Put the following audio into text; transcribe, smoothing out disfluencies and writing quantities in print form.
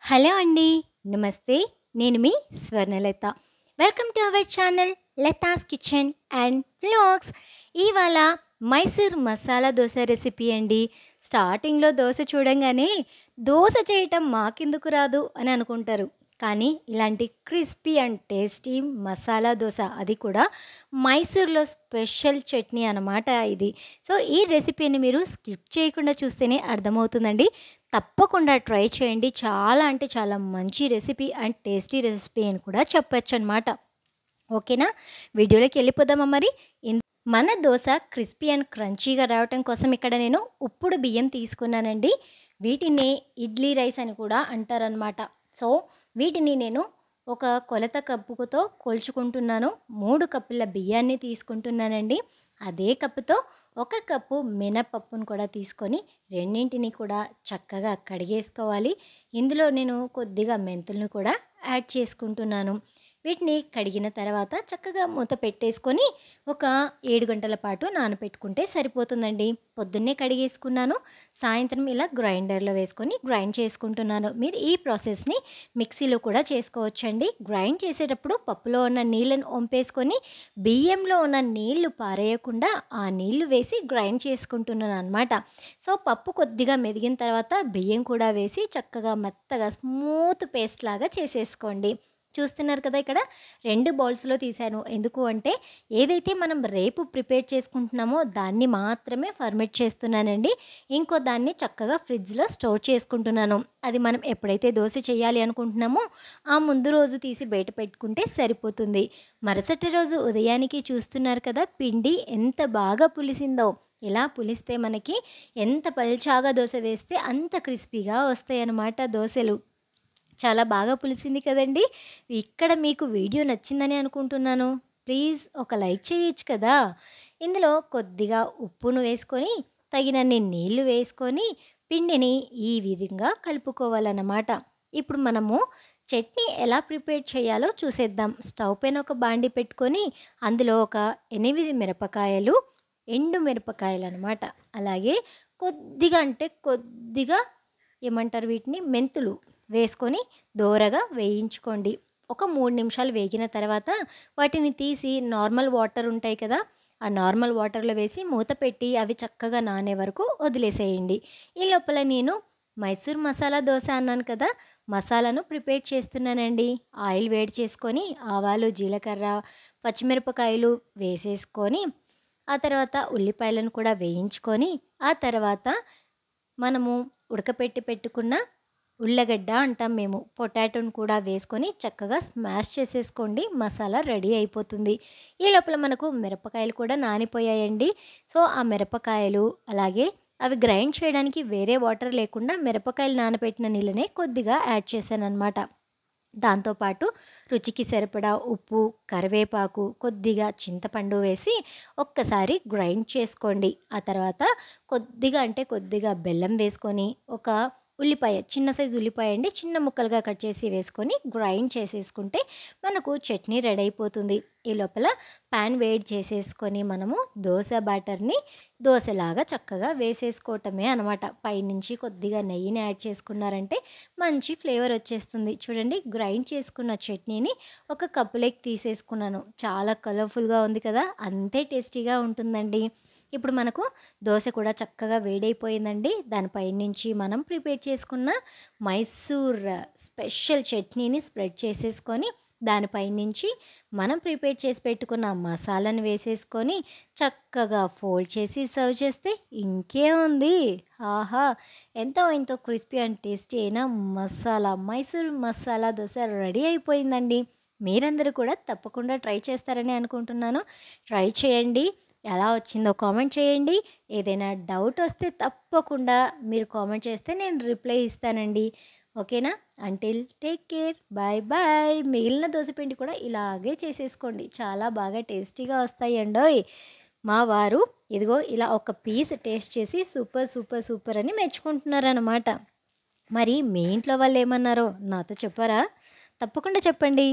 Hello అండి. నమస్తే. నేను మీ Swarnalatha. Welcome to our channel Latha's kitchen and vlogs. ఇవాళ మైసూర్ మసాలా దోస రెసిపీ అండి. స్టార్టింగ్‌లో దోస చూడంగానే దోస చేయటం మాకెందుకు రాదు అని అనుకుంటారు. కానీ ఇలాంటి crispy and tasty masala dosa, అది కూడా మైసూర్‌లో స్పెషల్ చట్నీ అనమాట ఇది. సో, ఈ రెసిపీని మీరు స్కిప్ చేయకుండా చూస్తేనే అర్థమవుతుందండి. తప్పకుండా ట్రై చేయండి. చాలా అంటే చాలా మంచి రెసిపీ అండ్ టేస్టీ రెసిపీ అని కూడా చెప్పొచ్చనమాట. ఓకేనా? వీడియోలోకి వెళ్ళిపోదామా మరి? మన దోస క్రిస్పీ అండ్ క్రంచీగా రావటం కోసం ఇక్కడ నేను ఉప్పుడు బియ్యం తీసుకున్నానండి. వీటిని ఇడ్లీ రైస్ అని కూడా అంటారనమాట. సో, వీటిని నేను ఒక కొలత కప్పుతో కొలుచుకుంటున్నాను. 3 కప్పుల బియ్యాన్ని తీసుకుంటున్నానండి. అదే కప్పుతో 1 కప్పు మినపప్పును కూడా తీసుకొని రెండింటిని కూడా చక్కగా కడిగేసుకోవాలి. ఇందులో నేను కొద్దిగా మెంతులను కూడా యాడ్ చేసుకుంటున్నాను. వీటిని కడిగిన తర్వాత చక్కగా మూత పెట్టేసుకొని ఒక 7 గంటల పాటు నానపెట్టుకుంటే సరిపోతుందండి. పొద్దున్నే కడిగేసుకున్నాను. సాయంత్రం ఇలా గ్రైండర్‌లో వేసుకొని గ్రైండ్ చేసుకుంటున్నాను. మీరు ఈ ప్రాసెస్‌ని మిక్సీలో కూడా చేసుకోవచ్చండి. గ్రైండ్ చేసేటప్పుడు పప్పులో ఉన్న నీళ్ళను ఒంపేసుకొని బియ్యంలో ఉన్న నీళ్లు పారేయకుండా ఆ నీళ్లు వేసి గ్రైండ్ చేసుకుంటున్నాననమాట. సో, పప్పు కొద్దిగా మెదిగిన తర్వాత బియ్యం కూడా వేసి చక్కగా మెత్తగా స్మూత్ పేస్ట్ లాగా చేసేసుకోండి. చూస్తున్నారు కదా, ఇక్కడ 2 బౌల్స్‌లో తీశాను. ఎందుకు అంటే ఏదైతే మనం రేపు ప్రిపేర్ చేసుకుంటున్నామో దాన్ని మాత్రమే ఫర్మెంట్ చేస్తున్నానండి. ఇంకో దాన్ని చక్కగా ఫ్రిడ్జ్‌లో స్టోర్ చేసుకుంటున్నాను. అది మనం ఎప్పుడైతే దోస చేయాలి అనుకుంటున్నామో ఆ ముందు రోజు తీసి బయట పెట్టుకుంటే సరిపోతుంది. మరుసటి రోజు ఉదయానికి చూస్తున్నారు కదా, పిండి ఎంత బాగా పులిసిందో. ఇలా పులిస్తే మనకి ఎంత పల్చాగా దోస వేస్తే అంత క్రిస్పీగా వస్తాయన్నమాట దోసలు. చాలా బాగా పులిసింది కదండీ! ఇక్కడ మీకు వీడియో నచ్చిందని అనుకుంటున్నాను. ప్లీజ్ ఒక లైక్ చేయొచ్చు కదా! ఇందులో కొద్దిగా ఉప్పును వేసుకొని, తగినన్ని నీళ్లు వేసుకొని, పిండిని ఈ విధంగా కలుపుకోవాలన్నమాట. ఇప్పుడు మనము చట్నీ ఎలా ప్రిపేర్ చేయాలో చూసేద్దాం. స్టవ్ పైన ఒక బాండీ పెట్టుకొని, అందులో ఒక 8 మిరపకాయలు, ఎండు మిరపకాయలనమాట. అలాగే కొద్దిగా అంటే కొద్దిగా ఏమంటారు వీటిని, మెంతులు వేసుకొని దోరగా వేయించుకోండి. ఒక 3 నిమిషాలు వేగిన తర్వాత వాటిని తీసి నార్మల్ వాటర్ ఉంటాయి కదా, ఆ నార్మల్ వాటర్‌లో వేసి మూత పెట్టి అవి చక్కగా నానే వరకు వదిలేసేయండి. ఈ లోపల నేను మైసూర్ మసాలా దోస అన్నాను కదా, మసాలాను ప్రిపేర్ చేస్తున్నానండి. ఆయిల్ వేడి చేసుకొని ఆవాలు, జీలకర్ర, పచ్చిమిరపకాయలు వేసేసుకొని, ఆ తర్వాత ఉల్లిపాయలను కూడా వేయించుకొని, ఆ తర్వాత మనము ఉడకపెట్టి పెట్టుకున్న ఉల్లగడ్డ అంటాం మేము, పొటాటోని కూడా వేసుకొని చక్కగా స్మాష్ చేసేసుకోండి. మసాలా రెడీ అయిపోతుంది. ఈ లోపల మనకు మిరపకాయలు కూడా నానిపోయాయండి. సో, ఆ మిరపకాయలు అలాగే అవి గ్రైండ్ చేయడానికి వేరే వాటర్ లేకుండా మిరపకాయలు నానబెట్టిన నీళ్ళనే కొద్దిగా యాడ్ చేశాననమాట. దాంతో పాటు రుచికి సరిపడా ఉప్పు, కరివేపాకు, కొద్దిగా చింతపండు వేసి ఒక్కసారి గ్రైండ్ చేసుకోండి. ఆ తర్వాత కొద్దిగా అంటే కొద్దిగా బెల్లం వేసుకొని, ఒక ఉల్లిపాయ, చిన్న సైజు ఉల్లిపాయ అండి, చిన్న ముక్కలుగా కట్ చేసి వేసుకొని గ్రైండ్ చేసేసుకుంటే మనకు చట్నీ రెడీ అయిపోతుంది. ఈ లోపల పాన్ వేడి చేసేసుకొని మనము దోస బ్యాటర్‌ని దోసలాగా చక్కగా వేసేసుకోవటమే అనమాట. పైనుంచి కొద్దిగా నెయ్యిని యాడ్ చేసుకున్నారంటే మంచి ఫ్లేవర్ వచ్చేస్తుంది. చూడండి, గ్రైండ్ చేసుకున్న చట్నీని ఒక కప్పులోకి తీసేసుకున్నాను. చాలా కలర్‌ఫుల్‌గా ఉంది కదా, అంతే టేస్టీగా ఉంటుందండి. ఇప్పుడు మనకు దోస కూడా చక్కగా వేడైపోయిందండి. దానిపై నుంచి మనం ప్రిపేర్ చేసుకున్న మైసూర్ స్పెషల్ చట్నీని స్ప్రెడ్ చేసేసుకొని, దానిపై నుంచి మనం ప్రిపేర్ చేసి పెట్టుకున్న మసాలాను వేసేసుకొని చక్కగా ఫోల్డ్ చేసి సర్వ్ చేస్తే ఇంకేముంది. ఆహా! ఎంతో క్రిస్పీ అండ్ టేస్టీ అయిన మైసూర్ మసాలా దోస రెడీ అయిపోయిందండి. మీరందరూ కూడా తప్పకుండా ట్రై చేస్తారని అనుకుంటున్నాను. ట్రై చేయండి. ఎలా వచ్చిందో కామెంట్ చేయండి. ఏదైనా డౌట్ వస్తే తప్పకుండా మీరు కామెంట్ చేస్తే నేను రిప్లై ఇస్తానండి. ఓకేనా? Until take care. Bye bye. మిగిలిన దోసపిండి కూడా ఇలాగే చేసేసుకోండి. చాలా బాగా టేస్టీగా వస్తాయండోయ్. మా వారు ఇదిగో ఇలా ఒక పీస్ టేస్ట్ చేసి సూపర్ అని మెచ్చుకుంటున్నారనమాట. మరి మీ ఇంట్లో వాళ్ళు ఏమన్నారో నాతో చెప్పారా? తప్పకుండా చెప్పండి.